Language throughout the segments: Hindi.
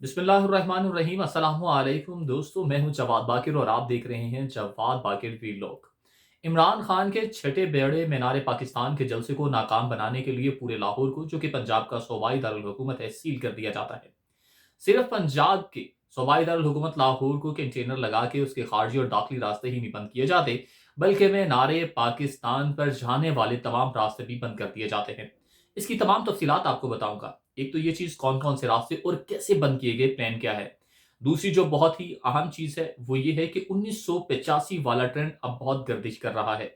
बिस्मिल्लाहिर्रहमानिर्रहीम अस्सलामु अलैकुम दोस्तों, मैं हूं जवाद बाकिर और आप देख रहे हैं जवाद बाकिर वीलॉग। इमरान खान के छठे बेड़े मीनार पाकिस्तान के जलसे को नाकाम बनाने के लिए पूरे लाहौर को, जो कि पंजाब का सूबाई दारुल हुकूमत है, सील कर दिया जाता है। सिर्फ पंजाब के सूबाई दारुल हुकूमत लाहौर को कंटेनर लगा के उसके खारजी और दाखिली रास्ते ही नहीं बंद किए जाते, बल्कि मीनार पाकिस्तान पर जाने वाले तमाम रास्ते भी बंद कर दिए जाते हैं। इसकी तमाम तफसीलात आपको बताऊंगा। एक तो ये चीज कौन कौन से रास्ते और कैसे बंद किए गए, प्लान क्या है। दूसरी जो बहुत ही अहम चीज है वो ये है कि 1985 वाला ट्रेंड अब बहुत गर्दिश कर रहा है।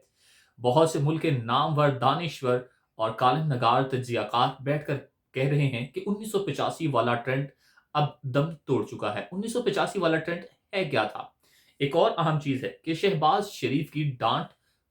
बहुत से मुल्क के नामवर दानिश्वर और कालिम नगार तजियाकार बैठकर कह रहे हैं कि 1985 वाला ट्रेंड अब दम तोड़ चुका है। 1985 वाला ट्रेंड है क्या था। एक और अहम चीज है कि शहबाज शरीफ की डांट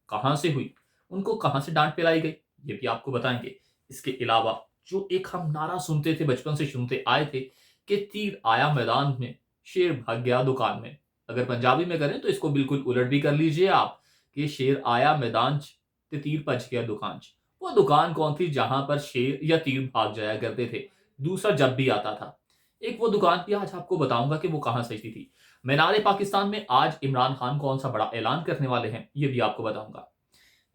कहां से हुई, उनको कहां से डांट पिलाई गई, ये भी आपको बताएंगे। इसके अलावा जो एक हम नारा सुनते थे, बचपन से सुनते आए थे कि तीर आया मैदान में, शेर भाग गया दुकान में। अगर पंजाबी में करें तो इसको बिल्कुल उलट भी कर लीजिए आप, कि शेर आया मैदान च ते तीर भज गया दुकान च। वो दुकान कौन थी जहां पर शेर या तीर भाग जाया करते थे, दूसरा जब भी आता था। एक वो दुकान भी आज आपको बताऊंगा कि वो कहां सजती थी। मीनार पाकिस्तान में आज इमरान खान कौन सा बड़ा ऐलान करने वाले हैं, ये भी आपको बताऊंगा।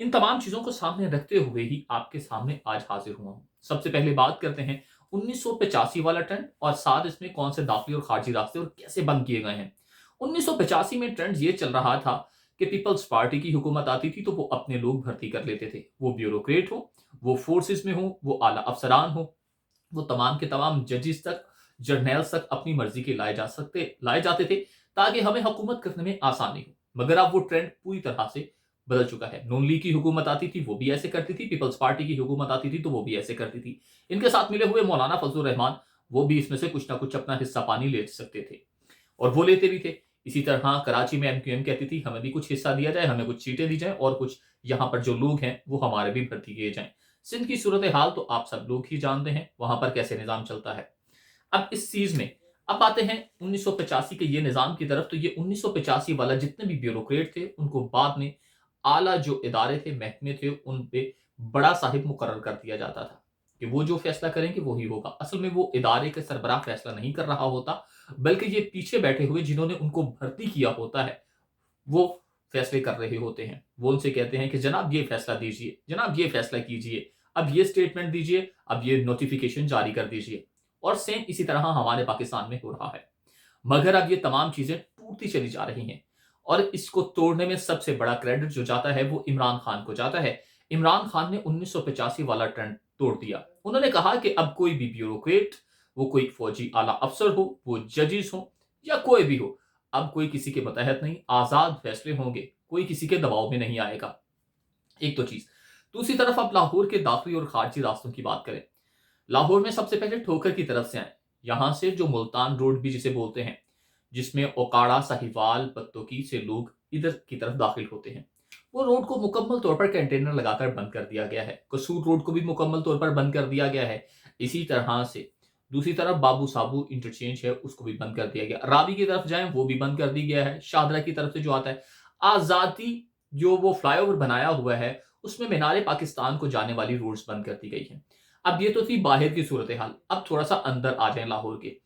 इन तमाम चीजों को सामने रखते हुए ही आपके सामने आज हाजिर हुआ हूं। सबसे पहले बात करते हैं 1985 वाला ट्रेंड और साथ इसमें कौन से दाखिली और खारजी रास्ते और कैसे बंद किए गए हैं। 1985 में ट्रेंड ये चल रहा था कि पीपल्स पार्टी की हुकूमत आती थी तो वो अपने लोग भर्ती कर लेते थे, वो ब्यूरोक्रेट हो, वो फोर्सेस में हो, वो आला अफसरान हो, वो तमाम के तमाम जजेस तक, जर्नल्स तक अपनी मर्जी के लाए जाते थे, ताकि हमें हुकूमत करने में आसानी हो। मगर अब वो ट्रेंड पूरी तरह से बदल चुका है। नून लीग की हुकूमत आती थी वो भी ऐसे करती थी, पीपल्स पार्टी की हुकूमत आती थी तो वो भी ऐसे करती थी। इनके साथ मिले हुए मौलाना फजलुर रहमान, वो भी इसमें से कुछ ना कुछ अपना हिस्सा पानी ले सकते थे और वो लेते भी थे। इसी तरह कराची में एमक्यूएम कहती थी हमें भी कुछ हिस्सा दिया जाए, हमें कुछ सीटें दी जाए और कुछ यहाँ पर जो लोग हैं वो हमारे भी भर्ती किए जाएं। सिंध की सूरत हाल तो आप सब लोग ही जानते हैं, वहां पर कैसे निजाम चलता है। अब इस चीज में अब आते हैं 1985 के ये निजाम की तरफ। तो ये 1985 वाला जितने भी ब्यूरोक्रेट थे उनको बाद में आला जो इदारे थे, महकमे थे, उन पे बड़ा साहिब मुकर्रर कर दिया जाता था कि वो जो फैसला करेंगे वही होगा। असल में वो इदारे के सरबराह फैसला नहीं कर रहा होता, बल्कि ये पीछे बैठे हुए जिन्होंने उनको भर्ती किया होता है वो फैसले कर रहे होते हैं। वो उनसे कहते हैं कि जनाब ये फैसला दीजिए, जनाब ये फैसला कीजिए, अब ये स्टेटमेंट दीजिए, अब ये नोटिफिकेशन जारी कर दीजिए। और सेम इसी तरह हमारे पाकिस्तान में हो रहा है। मगर अब ये तमाम चीजें टूटती चली जा रही हैं और इसको तोड़ने में सबसे बड़ा क्रेडिट जो जाता है वो इमरान खान को जाता है। इमरान खान ने 1985 वाला ट्रेंड तोड़ दिया। उन्होंने कहा कि अब कोई भी ब्यूरोक्रेट, वो कोई फौजी आला अफसर हो, वो जजेस हो या कोई भी हो, अब कोई किसी के मतहत नहीं, आजाद फैसले होंगे, कोई किसी के दबाव में नहीं आएगा। एक तो चीज। दूसरी तरफ अब लाहौर के दाखिली और खारजी रास्तों की बात करें। लाहौर में सबसे पहले ठोकर की तरफ से आए। यहां से जो मुल्तान रोड भी जिसे बोलते हैं, जिसमें ओकाड़ा, साहिवाल, पत्तोकी से लोग इधर की तरफ दाखिल होते हैं, वो रोड को मुकम्मल तौर पर कंटेनर लगाकर बंद कर दिया गया है। कसूर रोड को भी मुकम्मल तौर पर बंद कर दिया गया है। इसी तरह से दूसरी तरफ बाबू साबू इंटरचेंज है उसको भी बंद कर दिया गया। रावी की तरफ जाए वो भी बंद कर दी गया है। शाहदरा की तरफ से जो आता है, आजादी जो वो फ्लाईओवर बनाया हुआ है उसमें मीनार पाकिस्तान को जाने वाली रोड्स बंद कर दी गई है। अब ये तो थी बाहर की सूरत हाल। अब थोड़ा सा अंदर आ जाए लाहौर के।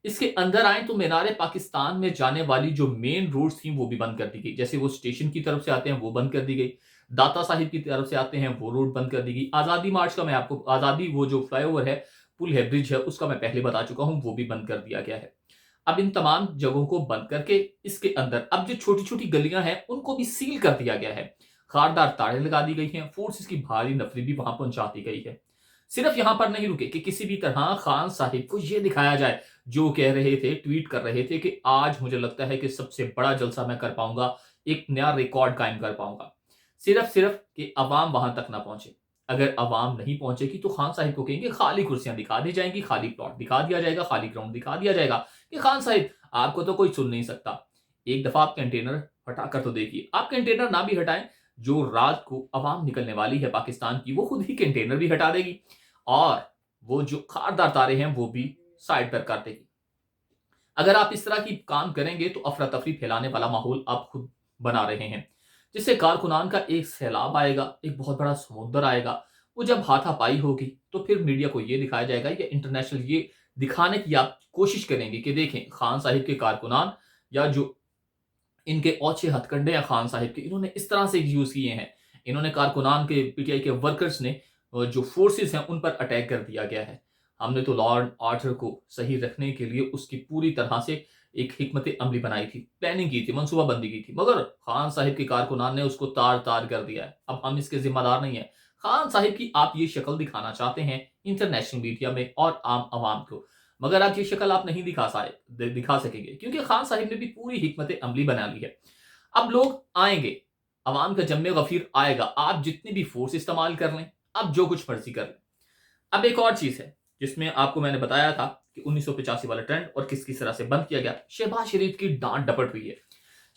इसके अंदर आए तो मीनार पाकिस्तान में जाने वाली जो मेन रोड्स थी वो भी बंद कर दी गई। जैसे वो स्टेशन की तरफ से आते हैं वो बंद कर दी गई, दाता साहिब की तरफ से आते हैं वो रोड बंद कर दी गई। आजादी मार्च का मैं आपको, आजादी वो जो फ्लाईओवर है, पुल है, ब्रिज है, उसका मैं पहले बता चुका हूं, वो भी बंद कर दिया गया है। अब इन तमाम जगहों को बंद करके इसके अंदर अब जो छोटी छोटी गलियां हैं उनको भी सील कर दिया गया है। खारदार ताड़े लगा दी गई हैं, फोर्सेस की भारी नफरी भी वहां पहुंचा दी गई है। सिर्फ यहां पर नहीं रुके कि किसी भी तरह खान साहिब को यह दिखाया जाए, जो कह रहे थे, ट्वीट कर रहे थे कि आज मुझे लगता है कि सबसे बड़ा जलसा मैं कर पाऊंगा, एक नया रिकॉर्ड कायम कर पाऊंगा। सिर्फ सिर्फ कि अवाम वहां तक ना पहुंचे। अगर अवाम नहीं पहुंचेगी तो खान साहिब को कहेंगे खाली कुर्सियां दिखा दी जाएंगी, खाली प्लॉट दिखा दिया जाएगा, खाली ग्राउंड दिखा दिया जाएगा कि खान साहिब आपको तो कोई सुन नहीं सकता। एक दफा आप कंटेनर हटाकर तो देखिए। आप कंटेनर ना भी हटाएं, जो रात को अवाम निकलने वाली है पाकिस्तान की, वो खुद ही कंटेनर भी हटा देगी और वो जो खारदार तारे हैं वो भी साइड पर कर देगी। अगर आप इस तरह की काम करेंगे तो अफरा तफरी फैलाने वाला माहौल आप खुद बना रहे हैं, जिससे कारकुनान का एक सैलाब आएगा, एक बहुत बड़ा समुद्र आएगा। वो जब हाथापाई होगी तो फिर मीडिया को ये दिखाया जाएगा या इंटरनेशनल ये दिखाने की आप कोशिश करेंगे कि देखें खान साहिब के कारकुनान या जो इनके औचे हथकंडे हैं खान साहिब के, इन्होंने इस तरह से यूज़ किए हैं। इन्होंने कारकुनान के पीटीआई के वर्कर्स ने जो फोर्सेस हैं उन पर अटैक कर दिया गया है। हमने तो लॉ एंड ऑर्डर को सही रखने के लिए उसकी पूरी तरह से एक हिकमत अमली बनाई थी, प्लानिंग की थी, मनसूबाबंदी की थी, मगर खान साहिब के कारकुनान ने उसको तार-तार कर दिया है। अब हम इसके ज़िम्मेदार नहीं हैं। खान साहिब की आप ये शक्ल दिखाना चाहते हैं इंटरनेशनल मीडिया में और आम आवाम को, मगर आज ये शक्ल आप नहीं दिखा सकेंगे क्योंकि खान साहिब ने भी पूरी हिकमत अमली बना ली है। अब लोग आएंगे, अवाम का जम्मे गफीर आएगा, आप जितनी भी फोर्स इस्तेमाल कर लें, आप जो कुछ मर्जी कर लें। अब एक और चीज है जिसमें आपको मैंने बताया था कि 1985 वाला ट्रेंड और किस किस तरह से बंद किया गया। शहबाज शरीफ की डांट डपट हुई है।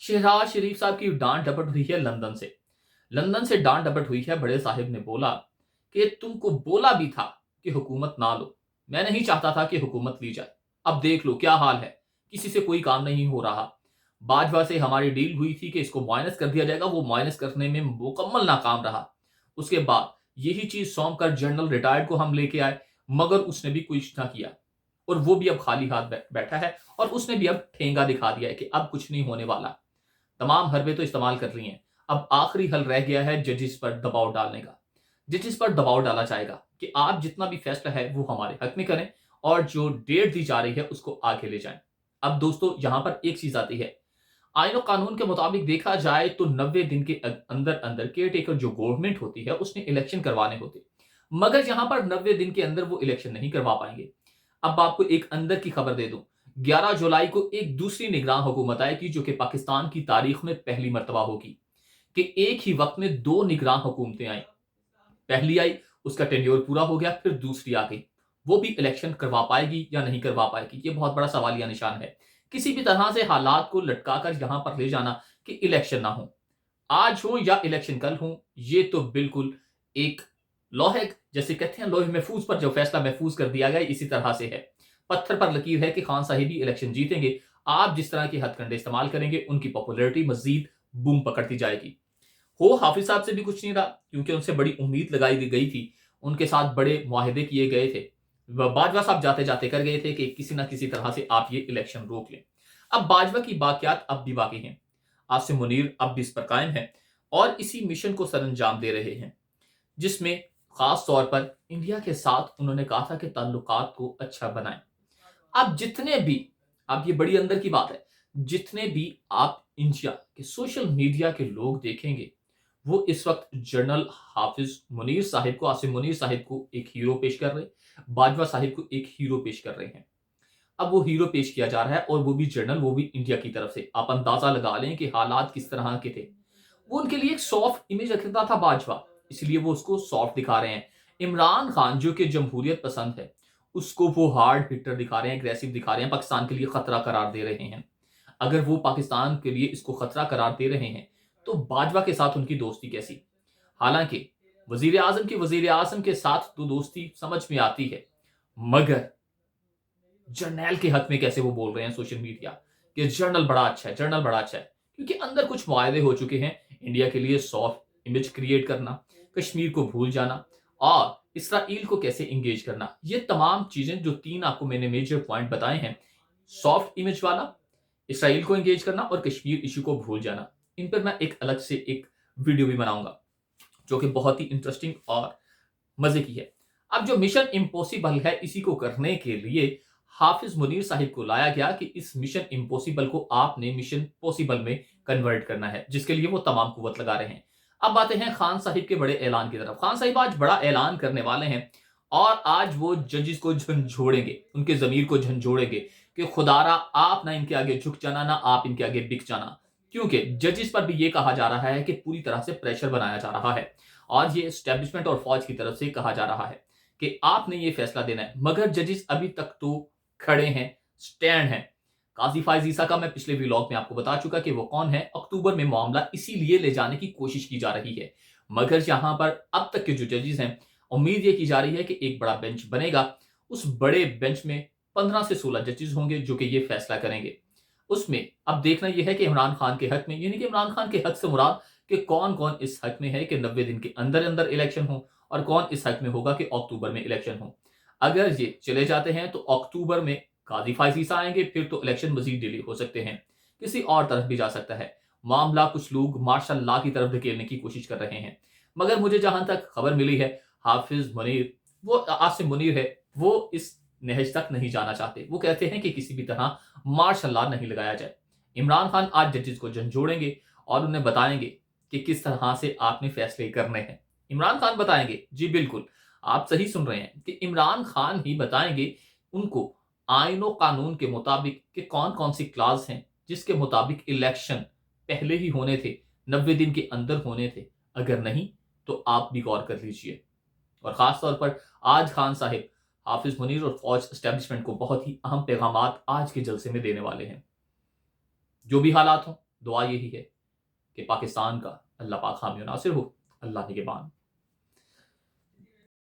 शहबाज शरीफ साहब की डांट डपट हुई है लंदन से। लंदन से डांट डपट हुई है। बड़े साहिब ने बोला कि तुमको बोला भी था कि हुकूमत ना लो, मैं नहीं चाहता था कि हुकूमत ली जाए, अब देख लो क्या हाल है, किसी से कोई काम नहीं हो रहा। बाजवा से हमारी डील हुई थी कि इसको माइनस कर दिया जाएगा, वो माइनस करने में मुकम्मल नाकाम रहा। उसके बाद यही चीज सौंप कर जनरल रिटायर्ड को हम लेके आए, मगर उसने भी कुछ ना किया और वो भी अब खाली हाथ बैठा है और उसने भी अब ठेंगा दिखा दिया है कि अब कुछ नहीं होने वाला। तमाम हरबे तो इस्तेमाल कर रही हैं। अब आखिरी हल रह गया है जजेस पर दबाव डालने का। जजेस पर दबाव डाला जाएगा कि आप जितना भी फैसला है वो हमारे हक में करें और जो डेट दी जा रही है उसको आगे ले जाएं। अब दोस्तों यहां पर एक चीज आती है, आईन और कानून के मुताबिक देखा जाए तो 90 दिन के अंदर अंदर केयर टेकर जो गवर्नमेंट होती है उसने इलेक्शन करवाने होते, मगर यहां पर 90 दिन के अंदर वो इलेक्शन नहीं करवा पाएंगे। अब आपको एक अंदर की खबर दे दूं, 11 जुलाई को एक दूसरी निगरान हुकूमत आएगी जो कि पाकिस्तान की तारीख में पहली मर्तबा होगी कि एक ही वक्त में दो निगरान हुकूमतें आई। पहली आई, उसका टेन्योर पूरा हो गया, फिर दूसरी आ गई। वो भी इलेक्शन करवा पाएगी या नहीं करवा पाएगी, ये बहुत बड़ा सवालिया निशान है। किसी भी तरह से हालात को लटकाकर यहां पर ले जाना कि इलेक्शन ना हो, आज हो या इलेक्शन कल हो, ये तो बिल्कुल एक लौ है। जैसे कहते हैं लोहे महफूज पर जो फैसला महफूज कर दिया गया, इसी तरह से है। पत्थर पर लकीर है कि खान साहिब ही इलेक्शन जीतेंगे। आप जिस तरह के हथकंडे इस्तेमाल करेंगे उनकी पॉपुलैरिटी मजीद बूम पकड़ती जाएगी। हो हाफिज साहब से भी कुछ नहीं रहा क्योंकि उनसे बड़ी उम्मीद लगाई गई थी, उनके साथ बड़े मुआहदे किए गए थे। बाजवा साहब जाते जाते कर गए थे कि किसी ना किसी तरह से आप ये इलेक्शन रोक लें। अब बाजवा की बाकियात अब भी बाकी हैं। आसिम मुनीर अब भी इस पर कायम है और इसी मिशन को सरअंजाम दे रहे हैं, जिसमें खास तौर पर इंडिया के साथ उन्होंने कहा था कि ताल्लुकात को अच्छा बनाएं। अब जितने भी, अब ये बड़ी अंदर की बात है, जितने भी आप इंडिया के सोशल मीडिया के लोग देखेंगे वो इस वक्त जनरल हाफिज मुनीर साहिब को, आसिम मुनीर साहिब को एक हीरो पेश कर रहे, बाजवा साहिब को एक हीरो पेश कर रहे हैं। अब वो हीरो पेश किया जा रहा है और वो भी जनरल, वो भी इंडिया की तरफ से। आप अंदाजा लगा लें कि हालात किस तरह के थे। वो उनके लिए एक सॉफ्ट इमेज रखता था बाजवा, इसलिए वो उसको सॉफ्ट दिखा रहे हैं। इमरान खान जो कि जमहूरियत पसंद है, उसको वो हार्ड हिटर दिखा रहे हैं, एग्रेसिव दिखा रहे हैं, पाकिस्तान के लिए खतरा करार दे रहे हैं। अगर वो पाकिस्तान के लिए इसको खतरा करार दे रहे हैं तो बाजवा के साथ उनकी दोस्ती कैसी? हालांकि वजीर आजम की वजीर आजम के साथ तो दोस्ती समझ में आती है, मगर जर्नैल के हक में कैसे वो बोल रहे हैं सोशल मीडिया कि जर्नल बड़ा अच्छा है, जर्नल बड़ा अच्छा है, क्योंकि अंदर कुछ वायदे हो चुके हैं। इंडिया के लिए सॉफ्ट इमेज क्रिएट करना, कश्मीर को भूल जाना और इसराइल को कैसे इंगेज करना, ये तमाम चीजें जो तीन आपको मैंने मेजर पॉइंट बताए हैं, सॉफ्ट इमेज वाला, इसराइल को एंगेज करना और कश्मीर इशू को भूल जाना, इन पर मैं एक अलग से एक वीडियो भी बनाऊंगा जो कि बहुत ही इंटरेस्टिंग और मजे की है। अब जो मिशन इम्पॉसिबल है, इसी को करने के लिए हाफिज मुनीर साहिब को लाया गया कि इस मिशन इम्पॉसिबल को आपने मिशन पॉसिबल में कन्वर्ट करना है, जिसके लिए वो तमाम कुवत लगा रहे हैं। अब आते हैं खान साहिब के बड़े ऐलान की तरफ। खान साहिब आज बड़ा ऐलान करने वाले हैं और आज वो जजेस को झंझोड़ेंगे, उनके जमीर को झंझोड़ेंगे कि खुदारा आप ना इनके आगे झुक जाना, ना आप इनके आगे बिक जाना, क्योंकि जजेस पर भी ये कहा जा रहा है कि पूरी तरह से प्रेशर बनाया जा रहा है और ये एस्टेब्लिशमेंट और फौज की तरफ से कहा जा रहा है कि आपने ये फैसला देना है। मगर जजेस अभी तक तो खड़े हैं, स्टैंड हैं। काजी फायज ईसा का मैं पिछले व्लॉग में आपको बता चुका कि वो कौन है। अक्टूबर में मामला इसीलिए ले जाने की कोशिश की जा रही है, मगर यहां पर अब तक के जो जजेस हैं, उम्मीद ये की जा रही है कि एक बड़ा बेंच बनेगा। उस बड़े बेंच में 15 से 16 जजेस होंगे जो कि ये फैसला करेंगे। उसमें अब देखना यह है कि इमरान खान के हक में, यानी कि इमरान खान के हक से मुराद कि कौन कौन इस हक में है कि 90 दिन के अंदर अंदर इलेक्शन हो और कौन इस हक में होगा कि अक्टूबर में इलेक्शन हो। अगर ये चले जाते हैं तो अक्टूबर में काजी फाइज़ आएंगे, फिर तो इलेक्शन मजीद डिले हो सकते हैं, किसी और तरफ भी जा सकता है। मामला कुछ लोग मार्शल लॉ की तरफ धकेलने की कोशिश कर रहे हैं, मगर मुझे जहां तक खबर मिली है, हाफिज मुनीर, वो आसिम मुनीर है, वो इस नहज तक नहीं जाना चाहते। वो कहते हैं कि किसी भी तरह मार्शल लॉ नहीं लगाया जाए। इमरान खान आज जजेस को झंझोड़ेंगे और उन्हें बताएंगे कि किस तरह से आपने फैसले करने हैं। इमरान खान बताएंगे, जी बिल्कुल, आप सही सुन रहे हैं कि इमरान खान ही बताएंगे उनको आईन और कानून के मुताबिक कि कौन-कौन सी क्लॉज़ हैं, जिसके मुताबिक इलेक्शन पहले ही होने थे, 90 दिन के अंदर होने थे। अगर नहीं, तो आप भी गौर कर लीजिए। और ख़ास तौर पर आज खान साहिब, हाफ़िज़ मुनीर और फ़ौज एस्टेब्लिशमेंट को बहुत ही अहम पैगामात आज के जलसे में देने वाले हैं। जो भी हालात हों, दुआ यही है कि पाकिस्तान का अल्लाह पाक हामी और नासिर हो। अल्लाह निगहबान।